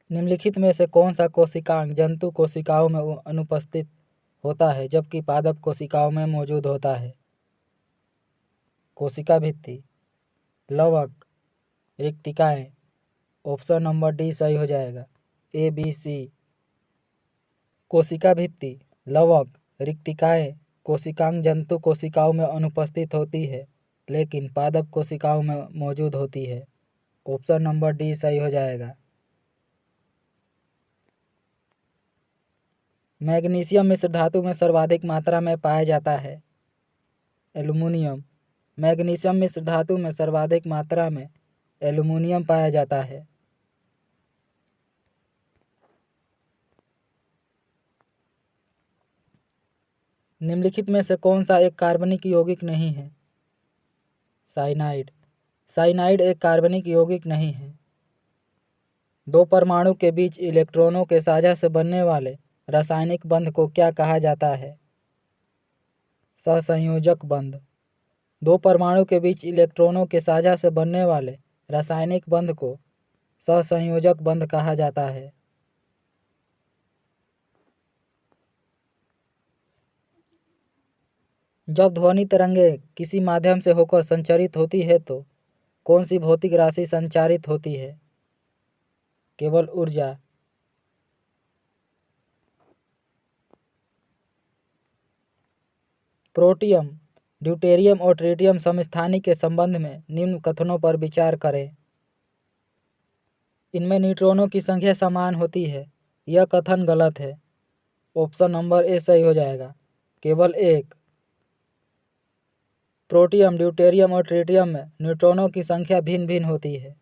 निम्नलिखित में से कौन सा कोशिकांग जंतु कोशिकाओं में अनुपस्थित होता है जबकि पादप कोशिकाओं में मौजूद होता है? कोशिका भित्ति, लवक, रिक्तिकाएं। ऑप्शन नंबर डी सही हो जाएगा, ए बी सी। कोशिका भित्ति, लवक, रिक्तिकाएं कोशिकांग जंतु कोशिकाओं में अनुपस्थित होती है लेकिन पादप कोशिकाओं में मौजूद होती है। ऑप्शन नंबर डी सही हो जाएगा। मैग्नीशियम मिश्र धातु में सर्वाधिक मात्रा में पाया जाता है? एल्युमिनियम। मैग्नीशियम मिश्र धातु में सर्वाधिक मात्रा में एल्युमिनियम पाया जाता है। निम्नलिखित में से कौन सा एक कार्बनिक यौगिक नहीं है? साइनाइड। साइनाइड एक कार्बनिक यौगिक नहीं है। दो परमाणु के बीच इलेक्ट्रॉनों के साझा से बनने वाले रासायनिक बंध को क्या कहा जाता है? सहसंयोजक बंध। दो परमाणु के बीच इलेक्ट्रॉनों के साझा से बनने वाले रासायनिक बंध को सहसंयोजक बंध कहा जाता है। जब ध्वनि तरंगे किसी माध्यम से होकर संचारित होती है तो कौन सी भौतिक राशि संचारित होती है? केवल ऊर्जा। प्रोटियम, ड्यूटेरियम और ट्रिटियम समस्थानिक के संबंध में निम्न कथनों पर विचार करें। इनमें न्यूट्रॉनों की संख्या समान होती है। यह कथन गलत है। ऑप्शन नंबर ए सही हो जाएगा, केवल एक। प्रोटियम, ड्यूटेरियम और ट्रिटियम में न्यूट्रॉनों की संख्या भिन्न भिन्न होती है।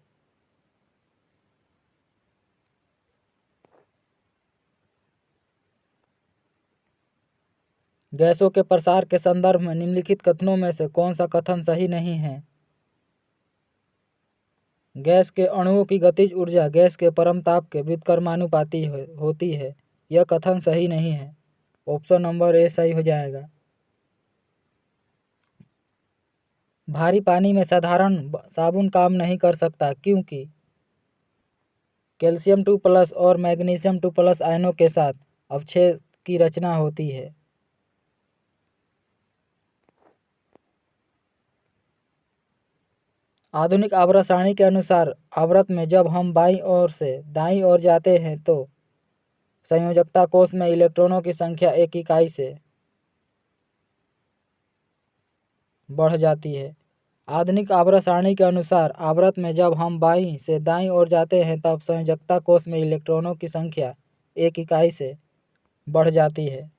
गैसों के प्रसार के संदर्भ में निम्नलिखित कथनों में से कौन सा कथन सही नहीं है? गैस के अणुओं की गतिज ऊर्जा गैस के परमताप के व्युत्क्रमानुपाती होती है। यह कथन सही नहीं है। ऑप्शन नंबर ए सही हो जाएगा। भारी पानी में साधारण साबुन काम नहीं कर सकता क्योंकि कैल्शियम 2+ और मैग्नीशियम 2+ आयनों के साथ अवक्षय की रचना होती है। आधुनिक आवर्त सारणी के अनुसार आवर्त में जब हम बाईं ओर से दाईं ओर जाते हैं तो संयोजकता कोष में इलेक्ट्रॉनों की संख्या एक इकाई से बढ़ जाती है। आधुनिक आवर्त सारणी के अनुसार आवर्त में जब हम बाईं से दाईं ओर जाते हैं तब संयोजकता कोष में इलेक्ट्रॉनों की संख्या एक इकाई से बढ़ जाती है।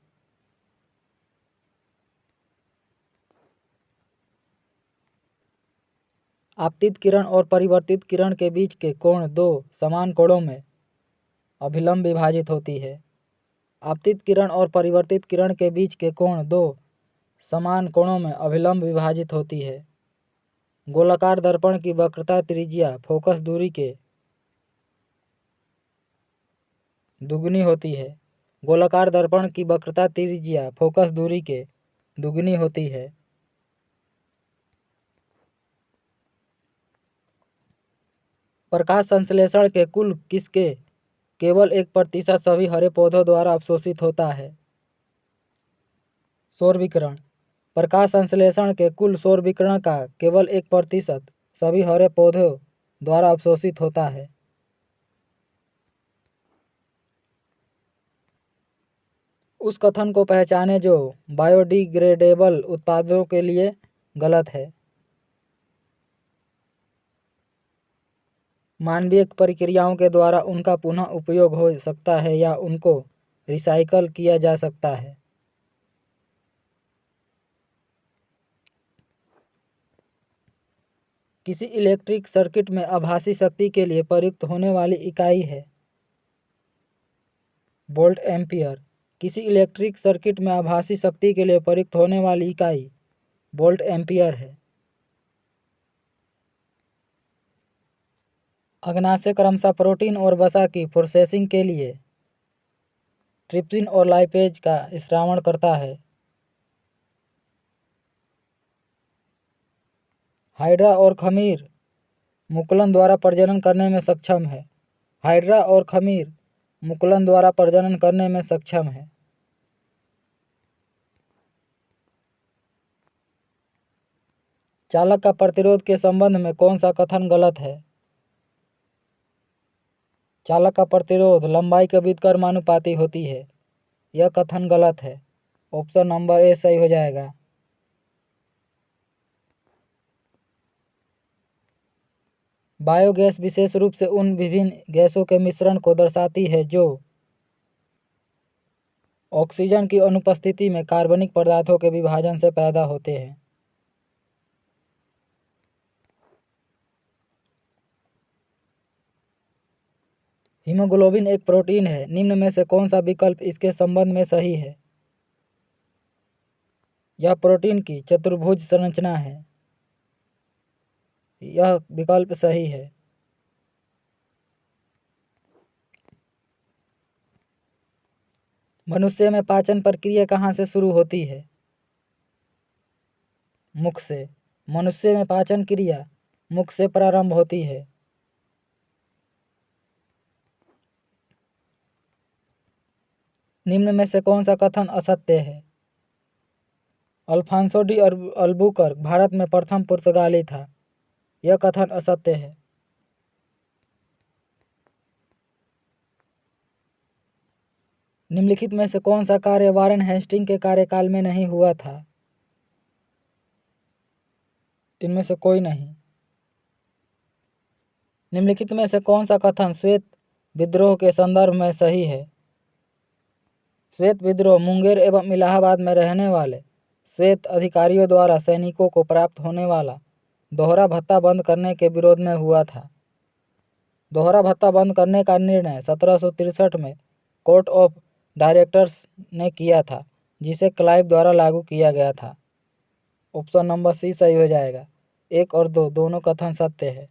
आपतित किरण और परिवर्तित किरण के बीच के कोण दो समान कोणों में अभिलंब विभाजित होती है। आपतित किरण और परिवर्तित किरण के बीच के कोण दो समान कोणों में अभिलंब विभाजित होती है। गोलाकार दर्पण की वक्रता त्रिज्या फोकस दूरी के दुगनी होती है। गोलाकार दर्पण की वक्रता त्रिज्या फोकस दूरी के दुगनी होती है। प्रकाश संश्लेषण के कुल किसके केवल 1% सभी हरे पौधों द्वारा अवशोषित होता है? सौर विकिरण। प्रकाश संश्लेषण के कुल सौर विकिरण का केवल 1% सभी हरे पौधों द्वारा अवशोषित होता है। उस कथन को पहचाने जो बायोडिग्रेडेबल उत्पादों के लिए गलत है। मानवीय प्रक्रियाओं के द्वारा उनका पुनः उपयोग हो सकता है या उनको रिसाइकल किया जा सकता है। किसी इलेक्ट्रिक सर्किट में आभासी शक्ति के लिए प्रयुक्त होने वाली इकाई है वोल्ट एम्पियर। किसी इलेक्ट्रिक सर्किट में आभासी शक्ति के लिए प्रयुक्त होने वाली इकाई वोल्ट एम्पियर है। अग्नाशय क्रमशः प्रोटीन और वसा की प्रोसेसिंग के लिए ट्रिप्सिन और लाइपेज का स्रावण करता है। हाइड्रा और खमीर मुकुलन द्वारा प्रजनन करने में सक्षम है। हाइड्रा और खमीर मुकुलन द्वारा प्रजनन करने में सक्षम है। चालक का प्रतिरोध के संबंध में कौन सा कथन गलत है? चालक का प्रतिरोध लंबाई के व्युत्क्रमानुपाती होती है। यह कथन गलत है। ऑप्शन नंबर ए सही हो जाएगा। बायोगैस विशेष रूप से उन विभिन्न गैसों के मिश्रण को दर्शाती है जो ऑक्सीजन की अनुपस्थिति में कार्बनिक पदार्थों के विभाजन से पैदा होते हैं। हीमोग्लोबिन एक प्रोटीन है। निम्न में से कौन सा विकल्प इसके संबंध में सही है? यह प्रोटीन की चतुर्भुज संरचना है। यह विकल्प सही है। मनुष्य में पाचन प्रक्रिया कहाँ से शुरू होती है? मुख से। मनुष्य में पाचन क्रिया मुख से प्रारंभ होती है। निम्न में से कौन सा कथन असत्य है? अल्फांसो डी अल्बुकर्क भारत में प्रथम पुर्तगाली था। यह कथन असत्य है। निम्नलिखित में से कौन सा कार्य वारेन हेस्टिंग के कार्यकाल में नहीं हुआ था? इनमें से कोई नहीं। निम्नलिखित में से कौन सा कथन श्वेत विद्रोह के संदर्भ में सही है? श्वेत विद्रोह मुंगेर एवं इलाहाबाद में रहने वाले श्वेत अधिकारियों द्वारा सैनिकों को प्राप्त होने वाला दोहरा भत्ता बंद करने के विरोध में हुआ था। दोहरा भत्ता बंद करने का निर्णय 1763 में कोर्ट ऑफ डायरेक्टर्स ने किया था, जिसे क्लाइव द्वारा लागू किया गया था। ऑप्शन नंबर सी सही हो जाएगा। 1 और 2 दोनों कथन सत्य है।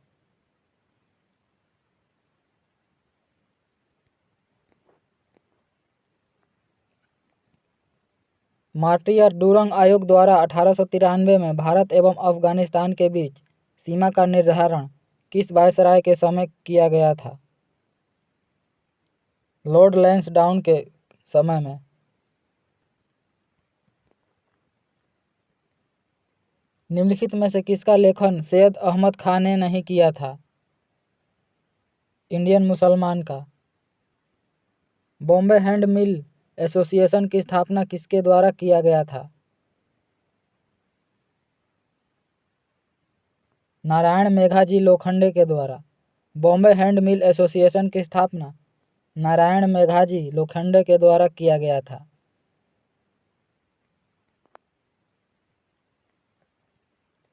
मार्टियर डुरंग आयोग द्वारा 1893 में भारत एवं अफगानिस्तान के बीच सीमा का निर्धारण किस वायसराय के समय किया गया था? लॉर्ड लैंसडाउन के समय में। निम्नलिखित में से किसका लेखन सैयद अहमद खान ने नहीं किया था? इंडियन मुसलमान का। बॉम्बे हैंड मिल एसोसिएशन की स्थापना किसके द्वारा किया गया था? नारायण मेघाजी लोखंडे के द्वारा। बॉम्बे हैंड मिल एसोसिएशन की स्थापना नारायण मेघाजी लोखंडे के द्वारा किया गया था।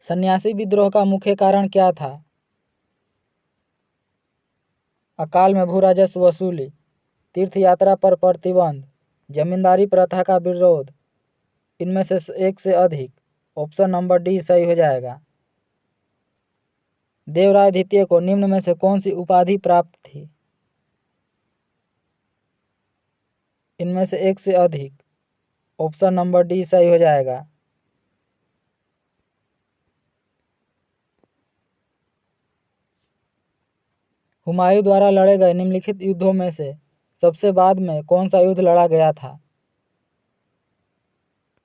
सन्यासी विद्रोह का मुख्य कारण क्या था? अकाल में भू राजस्व वसूली, तीर्थ यात्रा पर प्रतिबंध, जमींदारी प्रथा का विरोध, इनमें से एक से अधिक। ऑप्शन नंबर डी सही हो जाएगा। देवराय द्वितीय को निम्न में से कौन सी उपाधि प्राप्त थी? इनमें से एक से अधिक। ऑप्शन नंबर डी सही हो जाएगा। हुमायूं द्वारा लड़े गए निम्नलिखित युद्धों में से सबसे बाद में कौन सा युद्ध लड़ा गया था?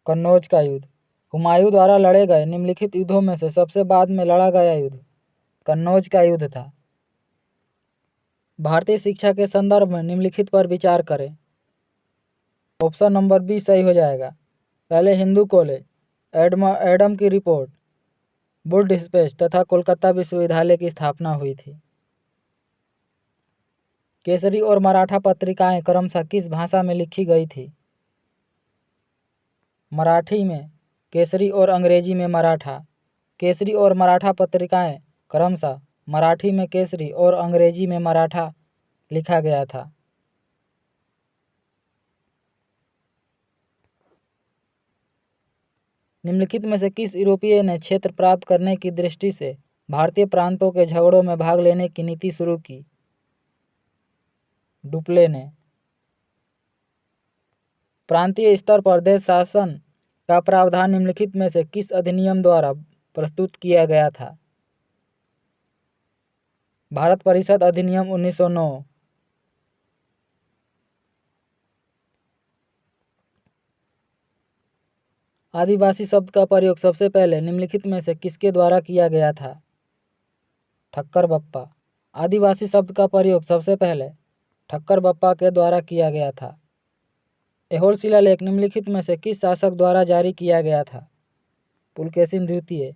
कन्नौज का युद्ध। हुमायूं द्वारा लड़े गए निम्नलिखित युद्धों में से सबसे बाद में लड़ा गया युद्ध कन्नौज का युद्ध था। भारतीय शिक्षा के संदर्भ में निम्नलिखित पर विचार करें। ऑप्शन नंबर बी सही हो जाएगा। पहले हिंदू कॉलेज, एडम की रिपोर्ट, बुड स्पेस तथा कोलकाता विश्वविद्यालय की स्थापना हुई थी। केसरी और मराठा पत्रिकाएं क्रमशः किस भाषा में लिखी गई थी? मराठी में केसरी और अंग्रेजी में मराठा। केसरी और मराठा पत्रिकाएं क्रमशः मराठी में केसरी और अंग्रेजी में मराठा लिखा गया था। निम्नलिखित में से किस यूरोपीय ने क्षेत्र प्राप्त करने की दृष्टि से भारतीय प्रांतों के झगड़ों में भाग लेने की नीति शुरू की? डुप्ले ने। प्रांतीय स्तर पर देश शासन का प्रावधान निम्नलिखित में से किस अधिनियम द्वारा प्रस्तुत किया गया था? भारत परिषद अधिनियम 1909। आदिवासी शब्द का प्रयोग सबसे पहले निम्नलिखित में से किसके द्वारा किया गया था? ठक्कर बप्पा। आदिवासी शब्द का प्रयोग सबसे पहले ठक्कर बप्पा के द्वारा किया गया था। ऐहोल शिलालेख निम्नलिखित में से किस शासक द्वारा जारी किया गया था? पुलकेशिन द्वितीय।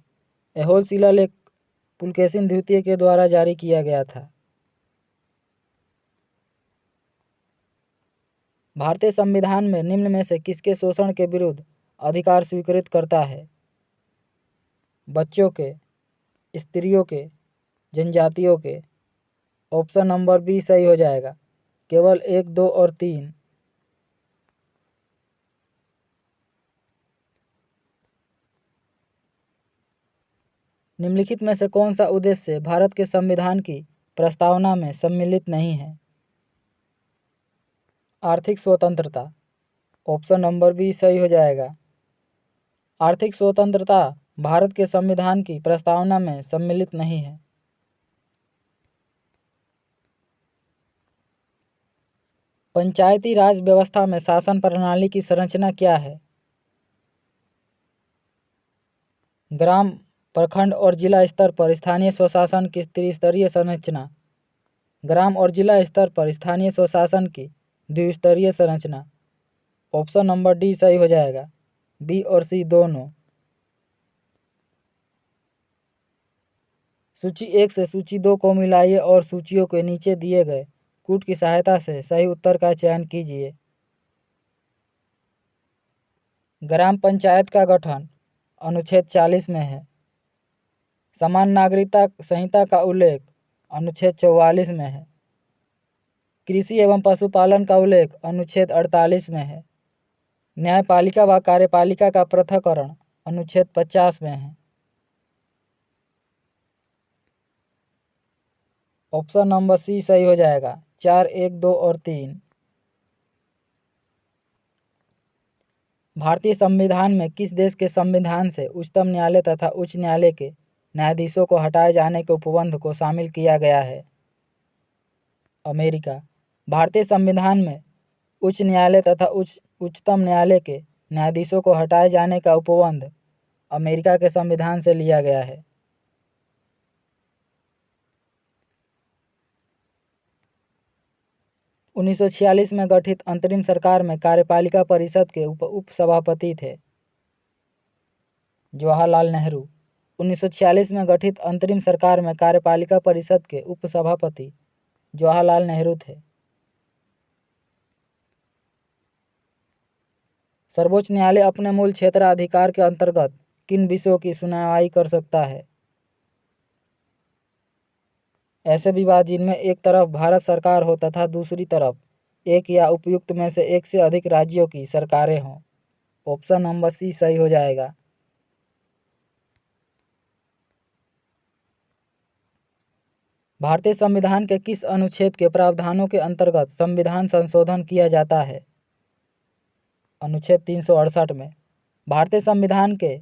ऐहोल शिलालेख पुलकेशिन द्वितीय के द्वारा जारी किया गया था। भारतीय संविधान में निम्न में से किसके शोषण के विरुद्ध अधिकार स्वीकृत करता है? बच्चों के, स्त्रियों के, जनजातियों के। ऑप्शन नंबर बी सही हो जाएगा। केवल 1, 2 और 3। निम्नलिखित में से कौन सा उद्देश्य भारत के संविधान की प्रस्तावना में सम्मिलित नहीं है? आर्थिक स्वतंत्रता। ऑप्शन नंबर बी सही हो जाएगा। आर्थिक स्वतंत्रता भारत के संविधान की प्रस्तावना में सम्मिलित नहीं है। पंचायती राज व्यवस्था में शासन प्रणाली की संरचना क्या है? ग्राम, प्रखंड और जिला स्तर पर स्थानीय स्वशासन की त्रिस्तरीय संरचना। ग्राम और जिला स्तर पर स्थानीय स्वशासन की द्विस्तरीय संरचना। ऑप्शन नंबर डी सही हो जाएगा। बी और सी दोनों। सूची 1 से सूची 2 को मिलाइए और सूचियों के नीचे दिए गए कूट की सहायता से सही उत्तर का चयन कीजिए। ग्राम पंचायत का गठन अनुच्छेद 40 में है। समान नागरिकता संहिता का उल्लेख अनुच्छेद 44 में है। कृषि एवं पशुपालन का उल्लेख अनुच्छेद 48 में है। न्यायपालिका व कार्यपालिका का पृथक्करण अनुच्छेद 50 में है। ऑप्शन नंबर सी सही हो जाएगा। 4, 1, 2 और 3। भारतीय संविधान में किस देश के संविधान से उच्चतम न्यायालय तथा उच्च न्यायालय के न्यायाधीशों को हटाए जाने के उपबंध को शामिल किया गया है? अमेरिका। भारतीय संविधान में उच्च न्यायालय तथा उच्चतम न्यायालय के न्यायाधीशों को हटाए जाने का उपबंध अमेरिका के संविधान से लिया गया है। उन्नीस सौ 46 में गठित अंतरिम सरकार में कार्यपालिका परिषद के उप सभापति थे जवाहरलाल नेहरू। 1946 में गठित अंतरिम सरकार में कार्यपालिका परिषद के उप सभापति जवाहरलाल नेहरू थे। सर्वोच्च न्यायालय अपने मूल क्षेत्राधिकार के अंतर्गत किन विषयों की सुनवाई कर सकता है? ऐसे विवाद जिनमें एक तरफ भारत सरकार हो तथा दूसरी तरफ एक या उपयुक्त में से एक से अधिक राज्यों की सरकारें हों। ऑप्शन नंबर सी सही हो जाएगा। भारतीय संविधान के किस अनुच्छेद के प्रावधानों के अंतर्गत संविधान संशोधन किया जाता है? अनुच्छेद 368 में। भारतीय संविधान के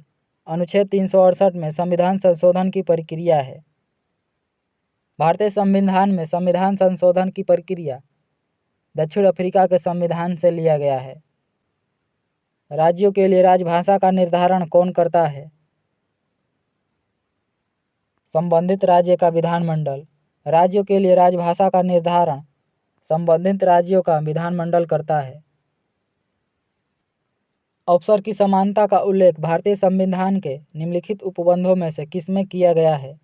अनुच्छेद 368 में संविधान संशोधन की प्रक्रिया है। भारतीय संविधान में संविधान संशोधन की प्रक्रिया दक्षिण अफ्रीका के संविधान से लिया गया है। राज्यों के लिए राजभाषा का निर्धारण कौन करता है? संबंधित राज्य का विधानमंडल। राज्यों के लिए राजभाषा का निर्धारण संबंधित राज्यों का विधानमंडल करता है। अवसर की समानता का उल्लेख भारतीय संविधान के निम्नलिखित उपबंधों में से किसमें किया गया है?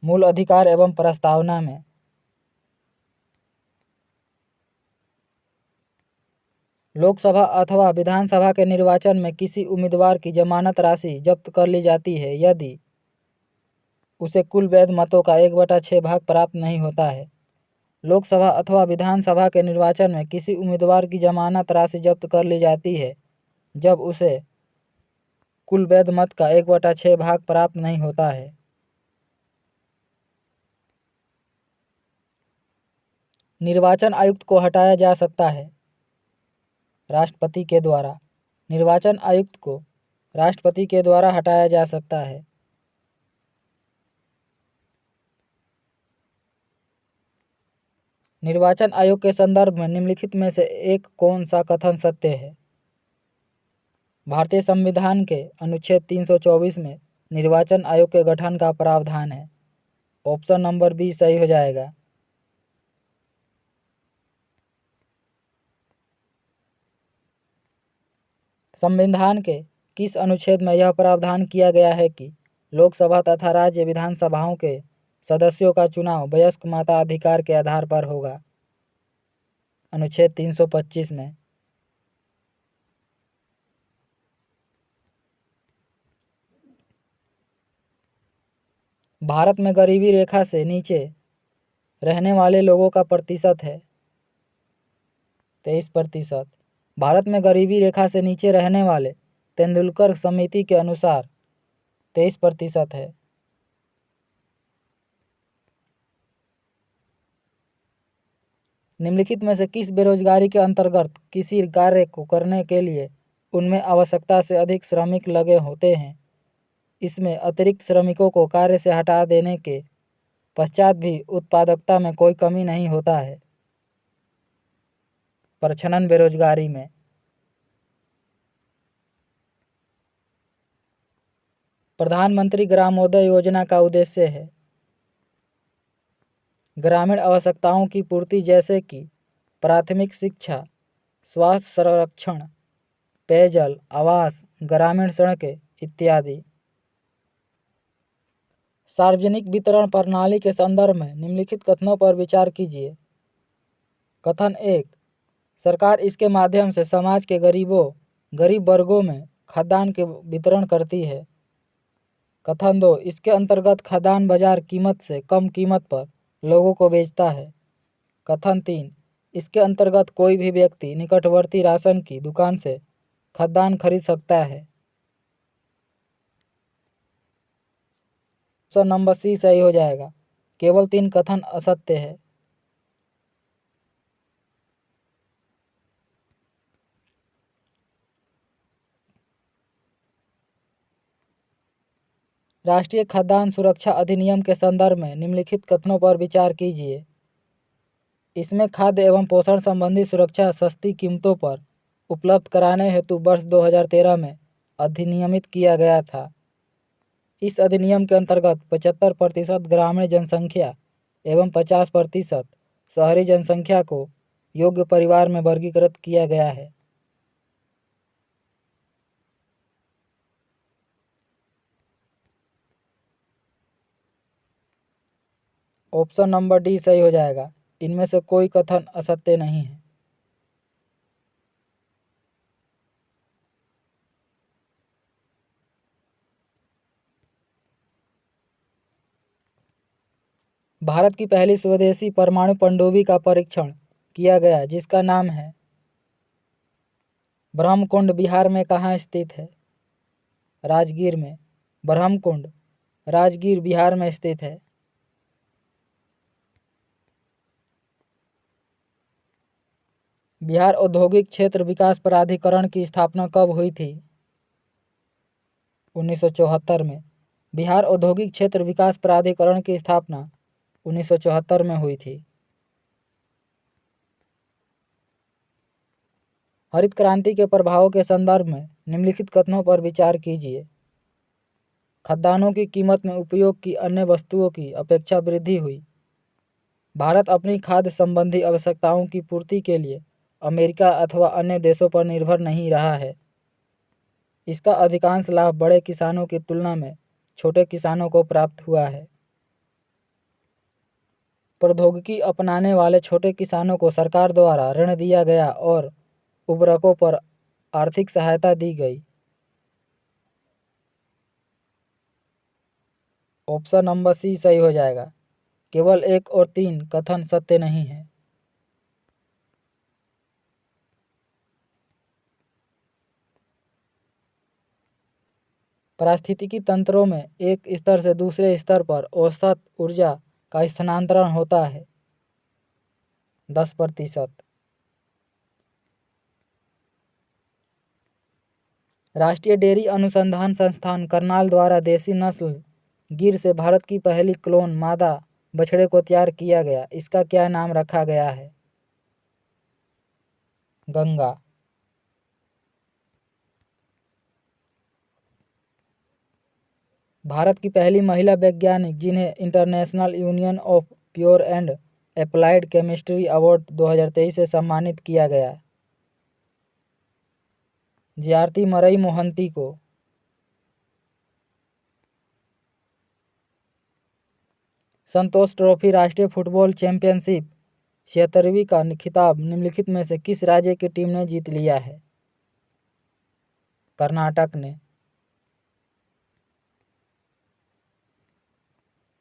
मूल अधिकार एवं प्रस्तावना में। लोकसभा अथवा विधानसभा के निर्वाचन में किसी उम्मीदवार की जमानत राशि जब्त कर ली जाती है यदि उसे कुल वैध मतों का 1/6 भाग प्राप्त नहीं होता है। लोकसभा अथवा विधानसभा के निर्वाचन में किसी उम्मीदवार की जमानत राशि जब्त कर ली जाती है जब उसे कुल वैध मत का 1/6 भाग प्राप्त नहीं होता है। निर्वाचन आयुक्त को हटाया जा सकता है राष्ट्रपति के द्वारा। निर्वाचन आयुक्त को राष्ट्रपति के द्वारा हटाया जा सकता है। निर्वाचन आयोग के संदर्भ में निम्नलिखित में से एक कौन सा कथन सत्य है? भारतीय संविधान के अनुच्छेद 324 में निर्वाचन आयोग के गठन का प्रावधान है। ऑप्शन नंबर बी सही हो जाएगा। संविधान के किस अनुच्छेद में यह प्रावधान किया गया है कि लोकसभा तथा राज्य विधानसभाओं के सदस्यों का चुनाव वयस्क मताधिकार के आधार पर होगा? अनुच्छेद 325 में। भारत में गरीबी रेखा से नीचे रहने वाले लोगों का प्रतिशत है 23%। भारत में गरीबी रेखा से नीचे रहने वाले तेंदुलकर समिति के अनुसार 23% है। निम्नलिखित में से किस बेरोजगारी के अंतर्गत किसी कार्य को करने के लिए उनमें आवश्यकता से अधिक श्रमिक लगे होते हैं? इसमें अतिरिक्त श्रमिकों को कार्य से हटा देने के पश्चात भी उत्पादकता में कोई कमी नहीं होता है। प्रच्छन्न बेरोजगारी में। प्रधानमंत्री ग्रामोदय योजना का उद्देश्य है ग्रामीण आवश्यकताओं की पूर्ति जैसे कि प्राथमिक शिक्षा, स्वास्थ्य संरक्षण, पेयजल, आवास, ग्रामीण सड़कें इत्यादि। सार्वजनिक वितरण प्रणाली के संदर्भ में निम्नलिखित कथनों पर विचार कीजिए। कथन 1, सरकार इसके माध्यम से समाज के गरीब वर्गों में खाद्यान्न के वितरण करती है। कथन 2, इसके अंतर्गत खाद्यान्न बाजार कीमत से कम कीमत पर लोगों को बेचता है। कथन 3, इसके अंतर्गत कोई भी व्यक्ति निकटवर्ती राशन की दुकान से खाद्यान्न खरीद सकता है। ऑप्शन नंबर सी सही हो जाएगा। केवल 3 कथन असत्य है। राष्ट्रीय खाद्यान्न सुरक्षा अधिनियम के संदर्भ में निम्नलिखित कथनों पर विचार कीजिए। इसमें खाद्य एवं पोषण संबंधी सुरक्षा सस्ती कीमतों पर उपलब्ध कराने हेतु वर्ष 2013 में अधिनियमित किया गया था। इस अधिनियम के अंतर्गत 75% ग्रामीण जनसंख्या एवं 50% शहरी जनसंख्या को योग्य परिवार में वर्गीकृत किया गया है। ऑप्शन नंबर डी सही हो जाएगा। इनमें से कोई कथन असत्य नहीं है। भारत की पहली स्वदेशी परमाणु पनडुब्बी का परीक्षण किया गया जिसका नाम है ब्रह्मकुंड बिहार में कहाँ स्थित है? राजगीर में। ब्रह्मकुंड राजगीर बिहार में स्थित है। बिहार औद्योगिक क्षेत्र विकास प्राधिकरण की स्थापना कब हुई थी? 1974 में। बिहार औद्योगिक क्षेत्र विकास प्राधिकरण की स्थापना 1974 में हुई थी। हरित क्रांति के प्रभावों के संदर्भ में निम्नलिखित कथनों पर विचार कीजिए। खाद्यान्नों की कीमत में उपयोग की अन्य वस्तुओं की अपेक्षा वृद्धि हुई। भारत अपनी खाद्य संबंधी आवश्यकताओं की पूर्ति के लिए अमेरिका अथवा अन्य देशों पर निर्भर नहीं रहा है। इसका अधिकांश लाभ बड़े किसानों की तुलना में छोटे किसानों को प्राप्त हुआ है। प्रौद्योगिकी अपनाने वाले छोटे किसानों को सरकार द्वारा ऋण दिया गया और उर्वरकों पर आर्थिक सहायता दी गई। ऑप्शन नंबर सी सही हो जाएगा। केवल 1 और 3 कथन सत्य नहीं है। पारिस्थितिकी तंत्रों में एक स्तर से दूसरे स्तर पर औसत ऊर्जा का स्थानांतरण होता है 10%। राष्ट्रीय डेयरी अनुसंधान संस्थान करनाल द्वारा देसी नस्ल गिर से भारत की पहली क्लोन मादा बछड़े को तैयार किया गया। इसका क्या नाम रखा गया है? गंगा। भारत की पहली महिला वैज्ञानिक जिन्हें international union of pure and applied chemistry award 2023 से सम्मानित किया गया। ज्यार्ती मरई मोहंती को संतोष ट्रॉफी राष्ट्रीय फुटबॉल चैंपियनशिप 76वीं का खिताब निम्नलिखित में से किस राज्य की टीम ने जीत लिया है? कर्नाटक ने।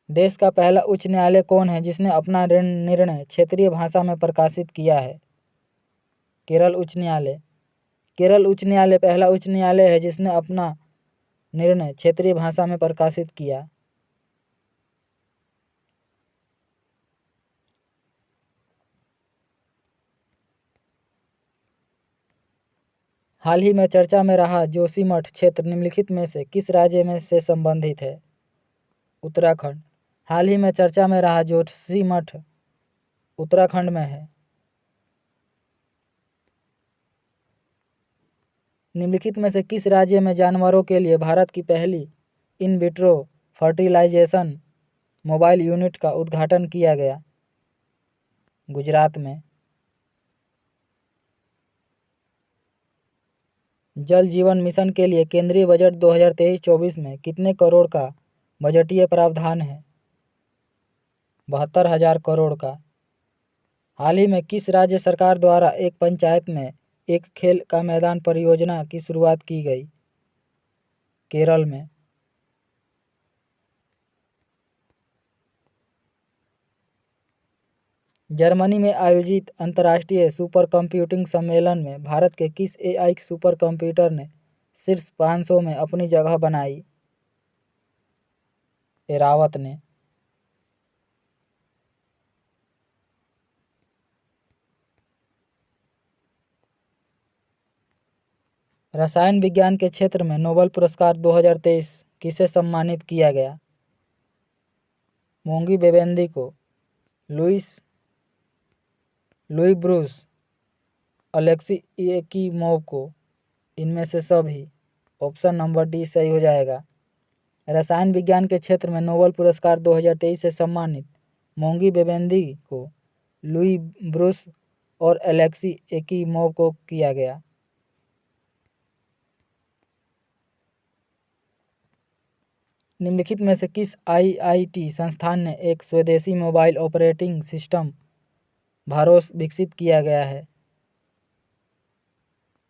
देश का पहला उच्च न्यायालय कौन है जिसने अपना निर्णय क्षेत्रीय भाषा में प्रकाशित किया है? केरल उच्च न्यायालय। केरल उच्च न्यायालय पहला उच्च न्यायालय है जिसने अपना निर्णय क्षेत्रीय भाषा में प्रकाशित किया। हाल ही में चर्चा में रहा जोशीमठ क्षेत्र निम्नलिखित में से किस राज्य में से संबंधित है? उत्तराखंड। हाल ही में चर्चा में रहा जोशीमठ उत्तराखंड में है। निम्नलिखित में से किस राज्य में जानवरों के लिए भारत की पहली in vitro fertilization mobile unit का उद्घाटन किया गया? गुजरात में। जल जीवन मिशन के लिए केंद्रीय बजट 2023-24 में कितने करोड़ का बजटीय प्रावधान है? 72,000 करोड़ का। हाल ही में किस राज्य सरकार द्वारा एक पंचायत में एक खेल का मैदान परियोजना की शुरुआत की गई? केरल में। जर्मनी में आयोजित अंतर्राष्ट्रीय सुपर कंप्यूटिंग सम्मेलन में भारत के किस एआई सुपर कंप्यूटर ने शीर्ष 500 में अपनी जगह बनाई? एरावत ने। रसायन विज्ञान के क्षेत्र में नोबेल पुरस्कार 2023 किसे सम्मानित किया गया? मोंगी बेवेंदी को, लुई ब्रूस, अलेक्सी येकीमोव को, इनमें से सभी। ऑप्शन नंबर डी सही हो जाएगा। रसायन विज्ञान के क्षेत्र में नोबेल पुरस्कार 2023 से सम्मानित मोंगी बेवेंदी को, लुई ब्रूस और अलेक्सी येकीमोव को किया गया। निम्नलिखित में से किस आईआईटी संस्थान ने एक स्वदेशी मोबाइल ऑपरेटिंग सिस्टम भारोस विकसित किया गया है?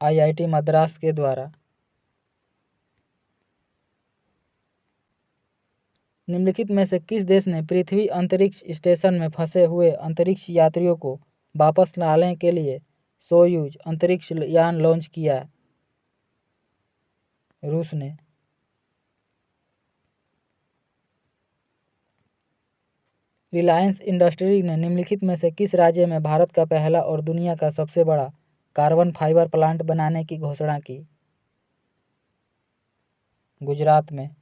आईआईटी मद्रास के द्वारा। निम्नलिखित में से किस देश ने पृथ्वी अंतरिक्ष स्टेशन में फंसे हुए अंतरिक्ष यात्रियों को वापस लाने के लिए सोयूज अंतरिक्ष यान लॉन्च किया? रूस ने। रिलायंस इंडस्ट्री ने निम्नलिखित में से किस राज्य में भारत का पहला और दुनिया का सबसे बड़ा कार्बन फाइबर प्लांट बनाने की घोषणा की? गुजरात में।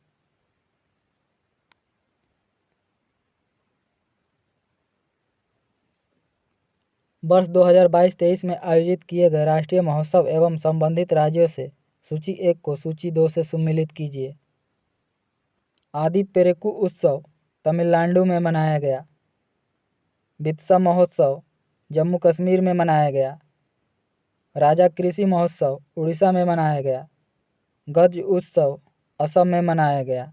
वर्ष 2022-23 में आयोजित किए गए राष्ट्रीय महोत्सव एवं संबंधित राज्यों से सूची 1 को सूची 2 से सम्मिलित कीजिए। आदि पेरेकू उत्सव तमिलनाडु में मनाया गया। बित्सा महोत्सव जम्मू कश्मीर में मनाया गया। राजा कृषि महोत्सव उड़ीसा में मनाया गया। गज उत्सव असम में मनाया गया।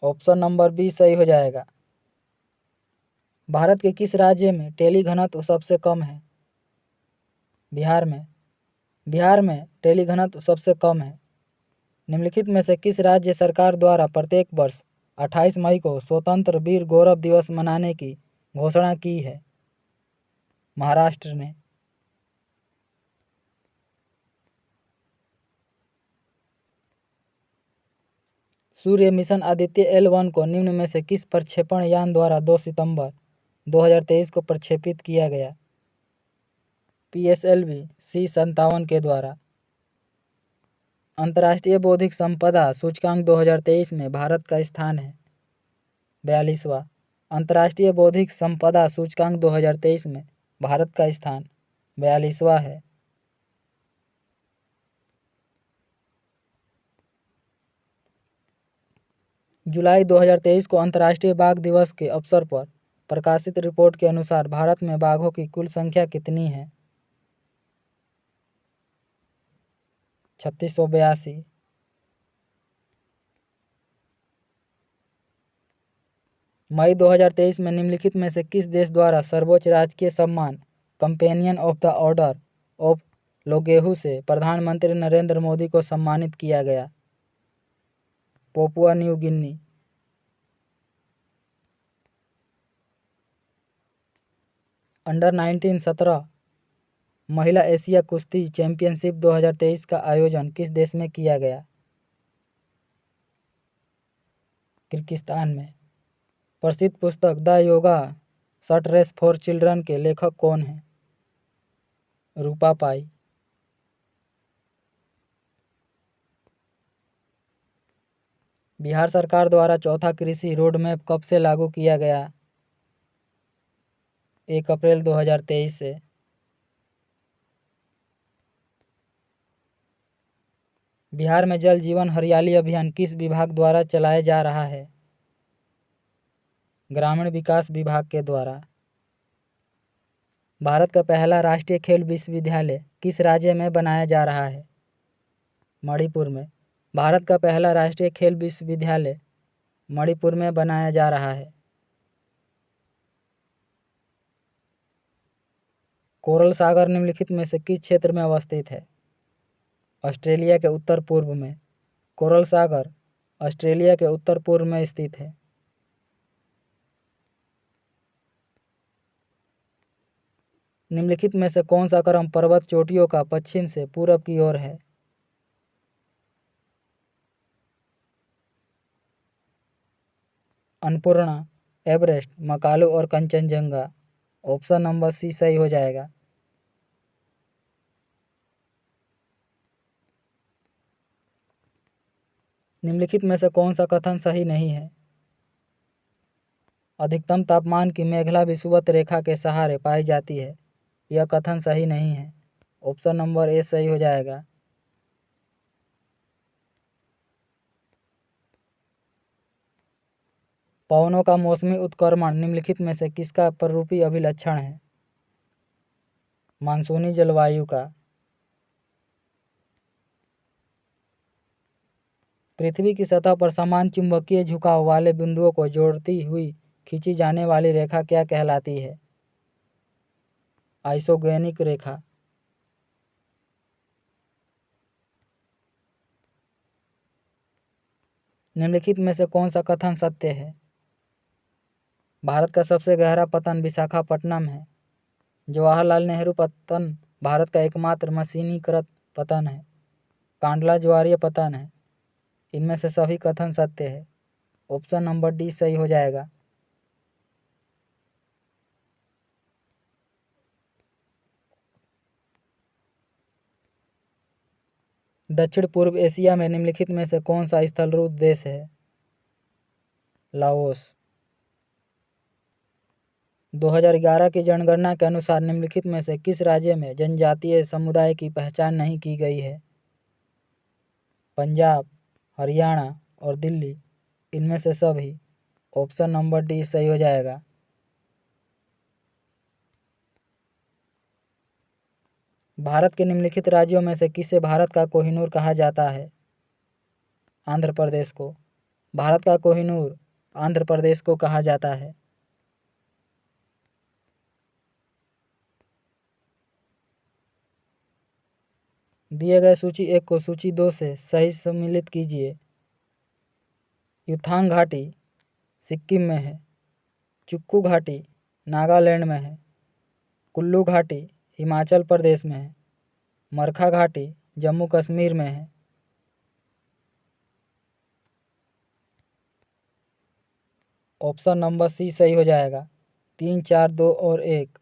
ऑप्शन नंबर बी सही हो जाएगा। भारत के किस राज्य में टेली घनत्व सबसे कम है? बिहार में। बिहार में टेली घनत्व सबसे कम है। निम्नलिखित में से किस राज्य सरकार द्वारा प्रत्येक वर्ष 28 मई को स्वतंत्र वीर गौरव दिवस मनाने की घोषणा की है? महाराष्ट्र ने। सूर्य मिशन आदित्य L1 को निम्न में से किस प्रक्षेपण यान द्वारा 2 सितंबर 2023 को प्रक्षेपित किया गया? PSLV C-57 के द्वारा। अंतर्राष्ट्रीय बौद्धिक संपदा सूचकांक 2023 में भारत का स्थान है 42वां। अंतर्राष्ट्रीय बौद्धिक संपदा सूचकांक 2023 में भारत का स्थान 42वां है। जुलाई 2023 को अंतर्राष्ट्रीय बाघ दिवस के अवसर पर प्रकाशित रिपोर्ट के अनुसार भारत में बाघों की कुल संख्या कितनी है? 3682। मई 2023 में निम्नलिखित में से किस देश द्वारा सर्वोच्च राजकीय सम्मान companion of the order of Logohu से प्रधानमंत्री नरेंद्र मोदी को सम्मानित किया गया? पोपुआ न्यू गिनी। अंडर 19 17 महिला एशिया कुश्ती चैंपियनशिप 2023 का आयोजन किस देश में किया गया? किर्गिस्तान में। प्रसिद्ध पुस्तक the yoga short race for children के लेखक कौन हैं? रूपा पाई। बिहार सरकार द्वारा चौथा कृषि रोडमैप कब से लागू किया गया? 1 अप्रैल 2023 से। बिहार में जल जीवन हरियाली अभियान किस विभाग द्वारा चलाया जा रहा है? ग्रामीण विकास विभाग के द्वारा। भारत का पहला राष्ट्रीय खेल विश्वविद्यालय किस राज्य में बनाया जा रहा है? मणिपुर में। भारत का पहला राष्ट्रीय खेल विश्वविद्यालय मणिपुर में बनाया जा रहा है। कोरल सागर निम्नलिखित में से किस क्षेत्र में अवस्थित है? ऑस्ट्रेलिया के उत्तर पूर्व में। कोरल सागर ऑस्ट्रेलिया के उत्तर पूर्व में स्थित है। निम्नलिखित में से कौन सा क्रम पर्वत चोटियों का पश्चिम से पूरब की ओर है? अन्नपूर्णा, एवरेस्ट, मकालू और कंचनजंगा। ऑप्शन नंबर सी सही हो जाएगा। निम्नलिखित में से कौन सा कथन सही नहीं है? अधिकतम तापमान की मेखला विषुवत रेखा के सहारे पाई जाती है। यह कथन सही नहीं है। ऑप्शन नंबर ए सही हो जाएगा। पवनों का मौसमी उत्क्रमण निम्नलिखित में से किसका प्ररूपी अभिलक्षण है? मानसूनी जलवायु का। पृथ्वी की सतह पर समान चुंबकीय झुकाव वाले बिंदुओं को जोड़ती हुई खींची जाने वाली रेखा क्या कहलाती है? आइसोगेनिक रेखा। निम्नलिखित में से कौन सा कथन सत्य है? भारत का सबसे गहरा पतन विशाखापट्टनम है। जवाहरलाल नेहरू पतन भारत का एकमात्र मशीनीकृत पतन है। कांडला ज्वारीय पतन है। इनमें से सभी कथन सत्य है। ऑप्शन नंबर डी सही हो जाएगा। दक्षिण पूर्व एशिया में निम्नलिखित में से कौन सा स्थलरूप देश है? लाओस। 2011 की जनगणना के अनुसार निम्नलिखित में से किस राज्य में जनजातीय समुदाय की पहचान नहीं की गई है? पंजाब, हरियाणा और दिल्ली। इनमें से सभी। ऑप्शन नंबर डी सही हो जाएगा। भारत के निम्नलिखित राज्यों में से किसे भारत का कोहिनूर कहा जाता है? आंध्र प्रदेश को। भारत का कोहिनूर आंध्र प्रदेश को कहा जाता है। दिए गए सूची 1 को सूची 2 से सही सम्मिलित कीजिए। युथांग घाटी सिक्किम में है। चुक्कू घाटी नागालैंड में है। कुल्लू घाटी हिमाचल प्रदेश में है। मरखा घाटी जम्मू कश्मीर में है। ऑप्शन नंबर सी सही हो जाएगा। 3 4 2 और 1।